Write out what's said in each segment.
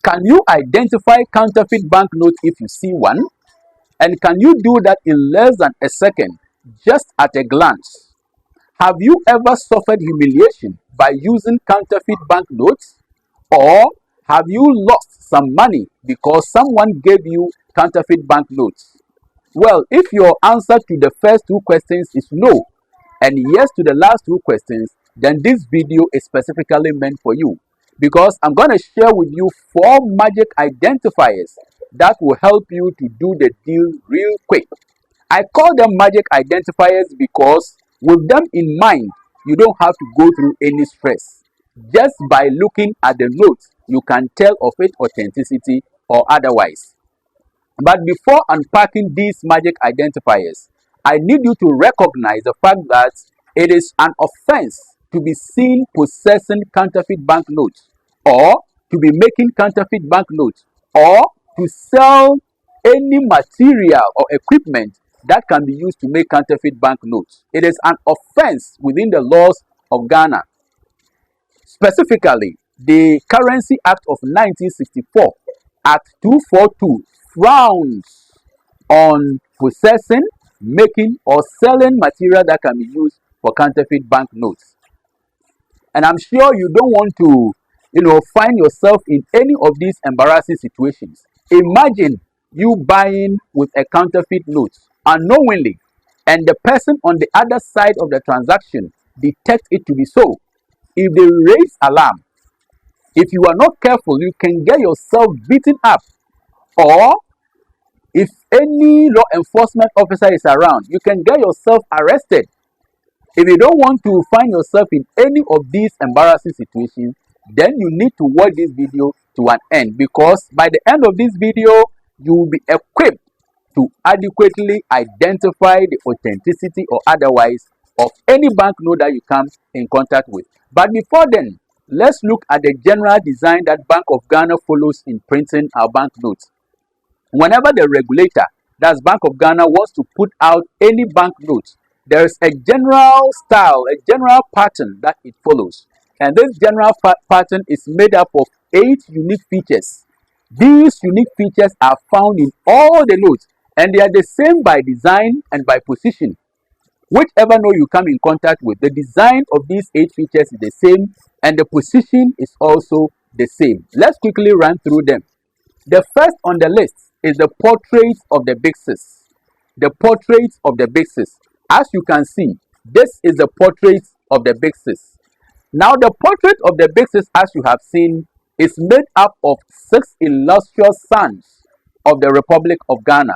Can you identify counterfeit banknotes if you see one? And can you do that in less than a second, just at a glance? Have you ever suffered humiliation by using counterfeit banknotes? Or have you lost some money because someone gave you counterfeit banknotes? Well, if your answer to the first two questions is no, and yes to the last two questions, then this video is specifically meant for you, because I'm going to share with you 4 magic identifiers that will help you to do the deal real quick. I call them magic identifiers because with them in mind, you don't have to go through any stress. Just by looking at the notes, you can tell of its authenticity or otherwise. But before unpacking these magic identifiers, I need you to recognize the fact that it is an offense to be seen possessing counterfeit banknotes, or to be making counterfeit banknotes, or to sell any material or equipment that can be used to make counterfeit banknotes. It is an offense within the laws of Ghana. Specifically, the Currency Act of 1964, Act 242, frowns on possessing, making, or selling material that can be used for counterfeit banknotes. And I'm sure you don't want to, find yourself in any of these embarrassing situations. Imagine you buying with a counterfeit note unknowingly, and the person on the other side of the transaction detects it to be so. If they raise alarm, if you are not careful, you can get yourself beaten up. Or if any law enforcement officer is around, you can get yourself arrested. If you don't want to find yourself in any of these embarrassing situations, then you need to watch this video to an end, because by the end of this video, you will be equipped to adequately identify the authenticity or otherwise of any banknote that you come in contact with. But before then, let's look at the general design that Bank of Ghana follows in printing our banknotes. Whenever the regulator, that's Bank of Ghana, wants to put out any banknotes, there is a general style, a general pattern that it follows. And this general pattern is made up of 8 unique features. These unique features are found in all the notes, and they are the same by design and by position. Whichever note you come in contact with, the design of these 8 features is the same, and the position is also the same. Let's quickly run through them. The first on the list is the portrait of the big sis. The portrait of the big sis. As you can see, this is the portrait of the big sis. Now, the portrait of the big sis, as you have seen, is made up of 6 illustrious sons of the Republic of Ghana.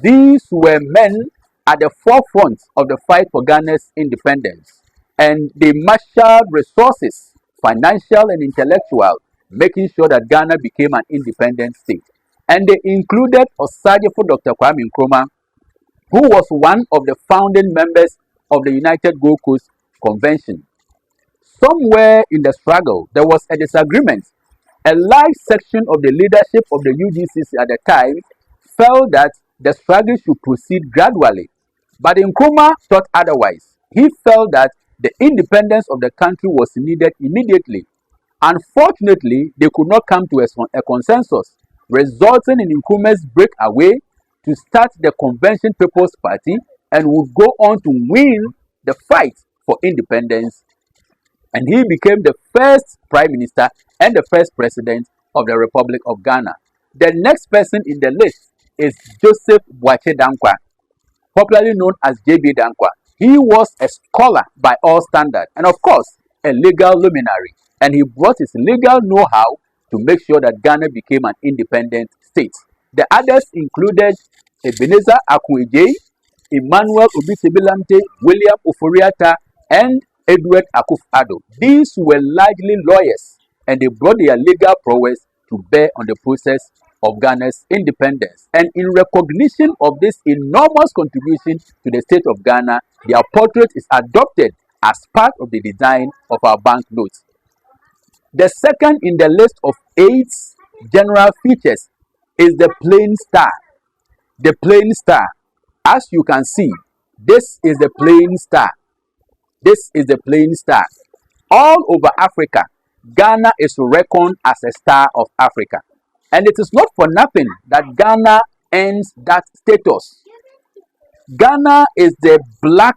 These were men at the forefront of the fight for Ghana's independence, and they marshaled resources, financial and intellectual, making sure that Ghana became an independent state. And they included Osagyefo Dr. Kwame Nkrumah, who was one of the founding members of the United Gold Coast Convention. Somewhere in the struggle, there was a disagreement. A large section of the leadership of the UGCC at the time felt that the struggle should proceed gradually. But Nkrumah thought otherwise. He felt that the independence of the country was needed immediately. Unfortunately, they could not come to a consensus, resulting in Nkrumah's breakaway to start the Convention People's Party, and would go on to win the fight for independence. And he became the first Prime Minister and the first President of the Republic of Ghana. The next person in the list is Joseph Boakai Dankwa, popularly known as JB Dankwa. He was a scholar by all standards, and of course, a legal luminary. And he brought his legal know-how to make sure that Ghana became an independent state. The others included Ebenezer Akwege, Emmanuel Obi-Sebilamte, William Oforiatta, and Edward Akuf-Addo. These were largely lawyers, and they brought their legal prowess to bear on the process of Ghana's independence. And in recognition of this enormous contribution to the state of Ghana, their portrait is adopted as part of the design of our banknotes. The second in the list of 8 general features is the plain star. The plain star. As you can see, this is the plain star. This is the plain star. All over Africa, Ghana is reckoned as a star of Africa. And it is not for nothing that Ghana earns that status. Ghana is the black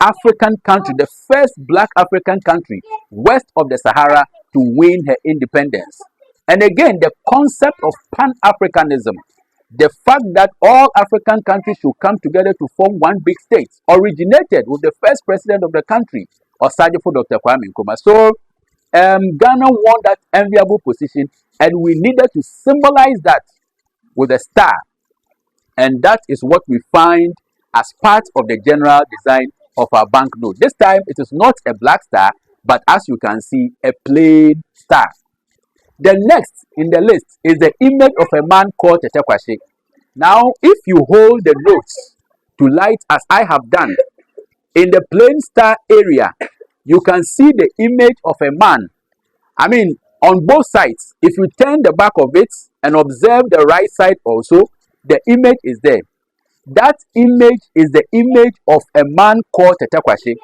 African country, the first black African country west of the Sahara to win her independence. And again, the concept of Pan Africanism, the fact that all African countries should come together to form one big state, originated with the first president of the country, Osagyefo Dr. Kwame Nkrumah. So, Ghana won that enviable position, and we needed to symbolize that with a star, and that is what we find as part of the general design of our banknote. This time it is not a black star, but as you can see, a plain star. The next in the list is the image of a man called Tetekwashi. Now, if you hold the notes to light as I have done, in the plain star area, you can see the image of a man. I mean, on both sides, if you turn the back of it and observe the right side also, the image is there. That image is the image of a man called Tetekwashi.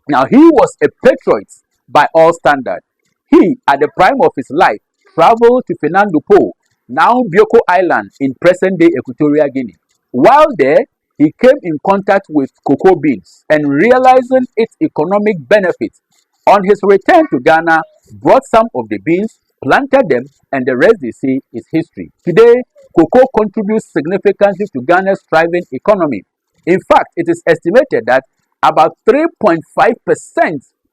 Now, he was a patriot by all standards. He, at the prime of his life, traveled to Fernando Po, now Bioko Island in present-day Equatorial Guinea. While there, he came in contact with cocoa beans and realizing its economic benefits. On his return to Ghana, brought some of the beans, planted them, and the rest they say is history. Today, cocoa contributes significantly to Ghana's thriving economy. In fact, it is estimated that about 3.5%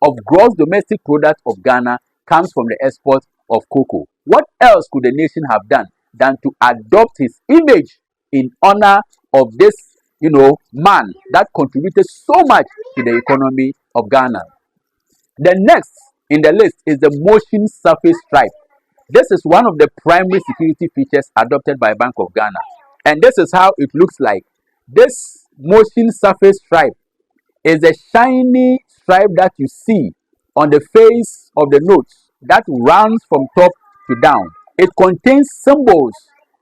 of gross domestic product of Ghana comes from the export of cocoa. What else could the nation have done than to adopt his image in honor of this, man that contributed so much to the economy of Ghana? The next in the list is the motion surface stripe. This is one of the primary security features adopted by Bank of Ghana. And this is how it looks like. This motion surface stripe is a shiny stripe that you see on the face of the notes that runs from top to down. It contains symbols,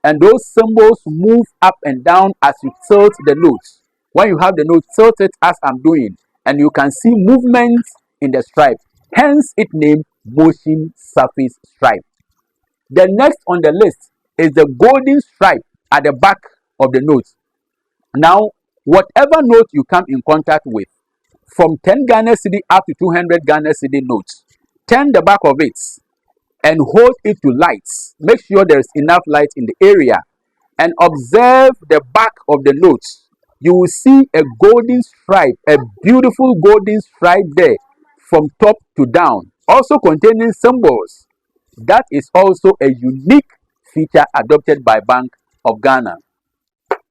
and those symbols move up and down as you tilt the notes. When you have the note, tilt it as I'm doing, and you can see movements in the stripe. Hence, it named motion surface stripe. The next on the list is the golden stripe at the back of the note. Now, whatever note you come in contact with, from 10 Ghana cedi up to 200 Ghana cedi notes, turn the back of it and hold it to light. Make sure there is enough light in the area and observe the back of the notes. You will see a golden stripe, a beautiful golden stripe there from top to down, also containing symbols. That is also a unique feature adopted by Bank of Ghana.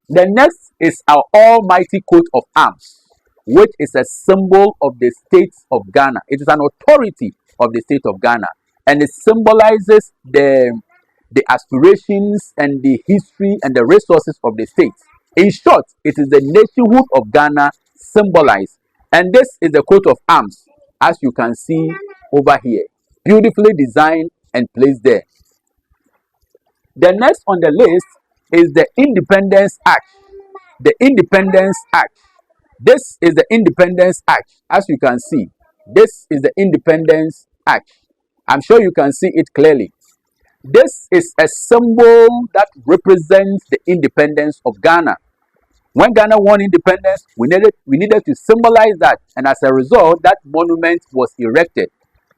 The next is our almighty coat of arms, which is a symbol of the state of Ghana. It is an authority of the state of Ghana, and it symbolizes the aspirations and the history and the resources of the state. In short, it is the nationhood of Ghana symbolized. And this is the coat of arms, as you can see over here, beautifully designed and placed there. The next on the list is the Independence Act. The Independence Act. This is the Independence Act. As you can see, this is the Independence Act. I'm sure you can see it clearly. This is a symbol that represents the independence of Ghana. When Ghana won independence, we needed to symbolize that, and as a result, that monument was erected.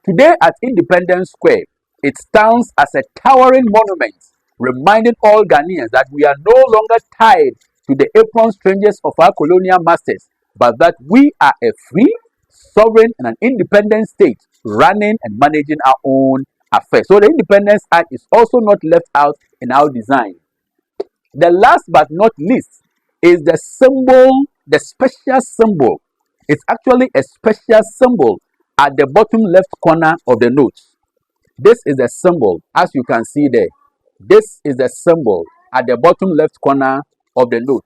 Today at Independence Square, it stands as a towering monument, reminding all Ghanaians that we are no longer tied to the apron strangers of our colonial masters, but that we are a free, sovereign, and an independent state running and managing our own affairs. So the Independence Act is also not left out in our design. The last but not least is the symbol, the special symbol. It's actually a special symbol at the bottom left corner of the note. This is the symbol, as you can see there. This is the symbol at the bottom left corner of the note.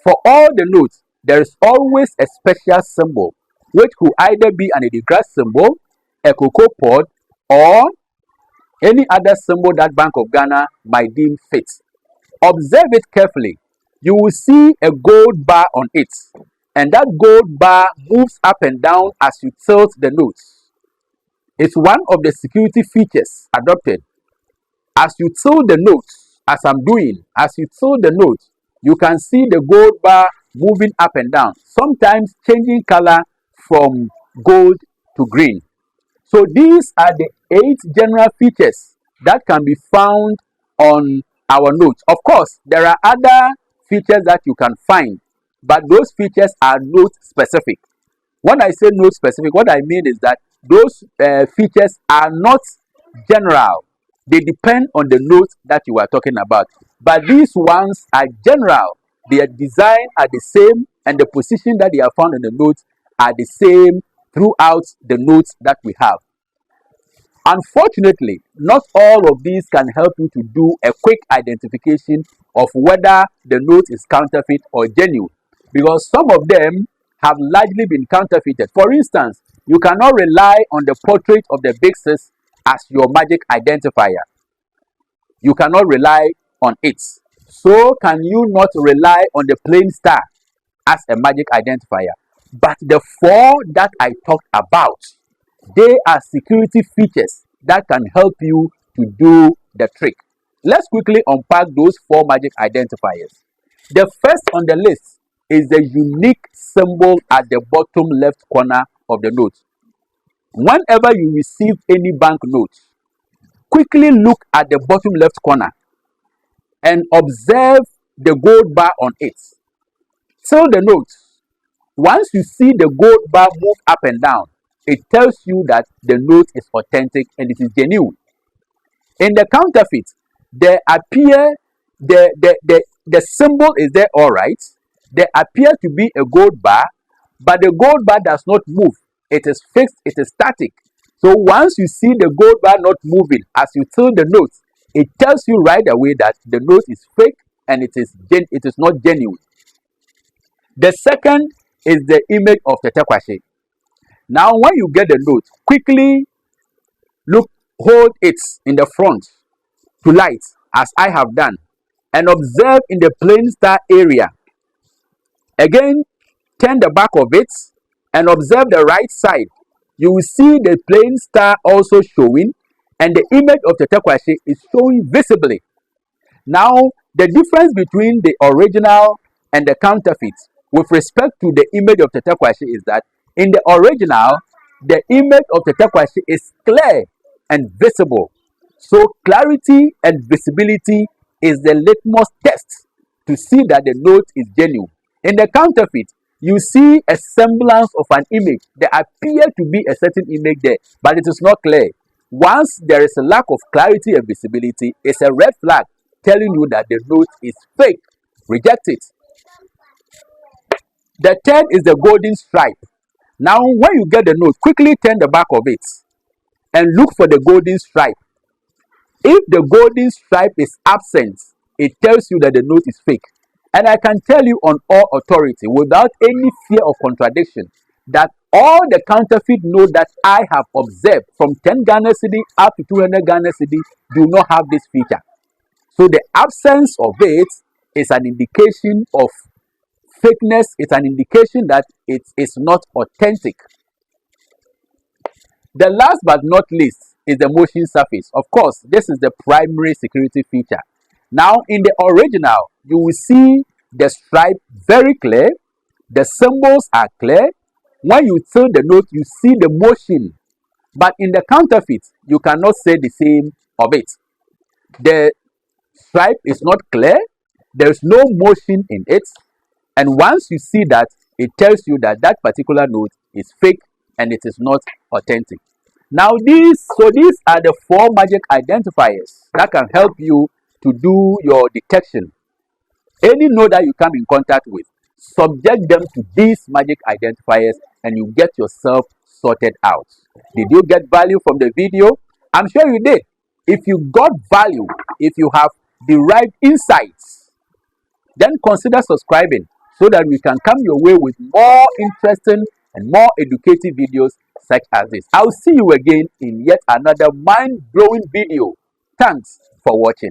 For all the notes, there is always a special symbol, which could either be an Idigra symbol, a cocoa pod, or any other symbol that Bank of Ghana might deem fit. Observe it carefully. You will see a gold bar on it, and that gold bar moves up and down as you tilt the notes. It's one of the security features adopted As you till the note, as I'm doing, as you till the note, you can see the gold bar moving up and down, sometimes changing color from gold to green. So these are the 8 general features that can be found on our notes. Of course, there are other features that you can find, but those features are note specific. When I say note specific, what I mean is that those features are not general. They depend on the note that you are talking about. But these ones are general. Their design are the same, and the position that they are found in the notes are the same throughout the notes that we have. Unfortunately, not all of these can help you to do a quick identification of whether the note is counterfeit or genuine, because some of them have largely been counterfeited. For instance, you cannot rely on the portrait of the big sis as your magic identifier. You cannot rely on it. So can you not rely on the plain star as a magic identifier? But the 4 that I talked about, they are security features that can help you to do the trick. Let's quickly unpack those 4 magic identifiers. The first on the list is the unique symbol at the bottom left corner of the note. Whenever you receive any banknote, quickly look at the bottom left corner and observe the gold bar on it. Till the note. Once you see the gold bar move up and down, it tells you that the note is authentic and it is genuine. In the counterfeit, there appear the symbol is there, all right. There appear to be a gold bar, but the gold bar does not move. It is fixed, it is static. So once you see the gold bar not moving as you till the note, it tells you right away that the note is fake and it is not genuine. The second is the image of the cashier. Now, when you get the note, quickly hold it in the front to light, as I have done, and observe in the plain star area. Again, turn the back of it and observe the right side. You will see the plain star also showing, and the image of the cashier is showing visibly. Now, the difference between the original and the counterfeit with respect to the image of the cashier is that in the original, the image of the cashier is clear and visible. So clarity and visibility is the litmus test to see that the note is genuine. In the counterfeit, you see a semblance of an image. There appear to be a certain image there, but it is not clear. Once there is a lack of clarity and visibility, it's a red flag telling you that the note is fake. Reject it. The third is the golden stripe. Now, when you get the note, quickly turn the back of it and look for the golden stripe. If the golden stripe is absent, it tells you that the note is fake. And I can tell you on all authority, without any fear of contradiction, that all the counterfeit notes that I have observed from 10 Ghana cedi up to 200 Ghana cedi do not have this feature. So the absence of it is an indication of fakeness. It's an indication that it is not authentic. The last but not least is the motion surface. Of course, this is the primary security feature. Now, in the original, you will see the stripe very clear. The symbols are clear. When you till the note, you see the motion. But in the counterfeit, you cannot say the same of it. The stripe is not clear. There is no motion in it. And once you see that, it tells you that that particular note is fake and it is not authentic. Now, these are the 4 magic identifiers that can help you to do your detection. Any note that you come in contact with, subject them to these magic identifiers and you get yourself sorted out. Did you get value from the video? I'm sure you did. If you got value, if you have derived insights, then consider subscribing so that we can come your way with more interesting and more educative videos such as this. I'll see you again in yet another mind-blowing video. Thanks for watching.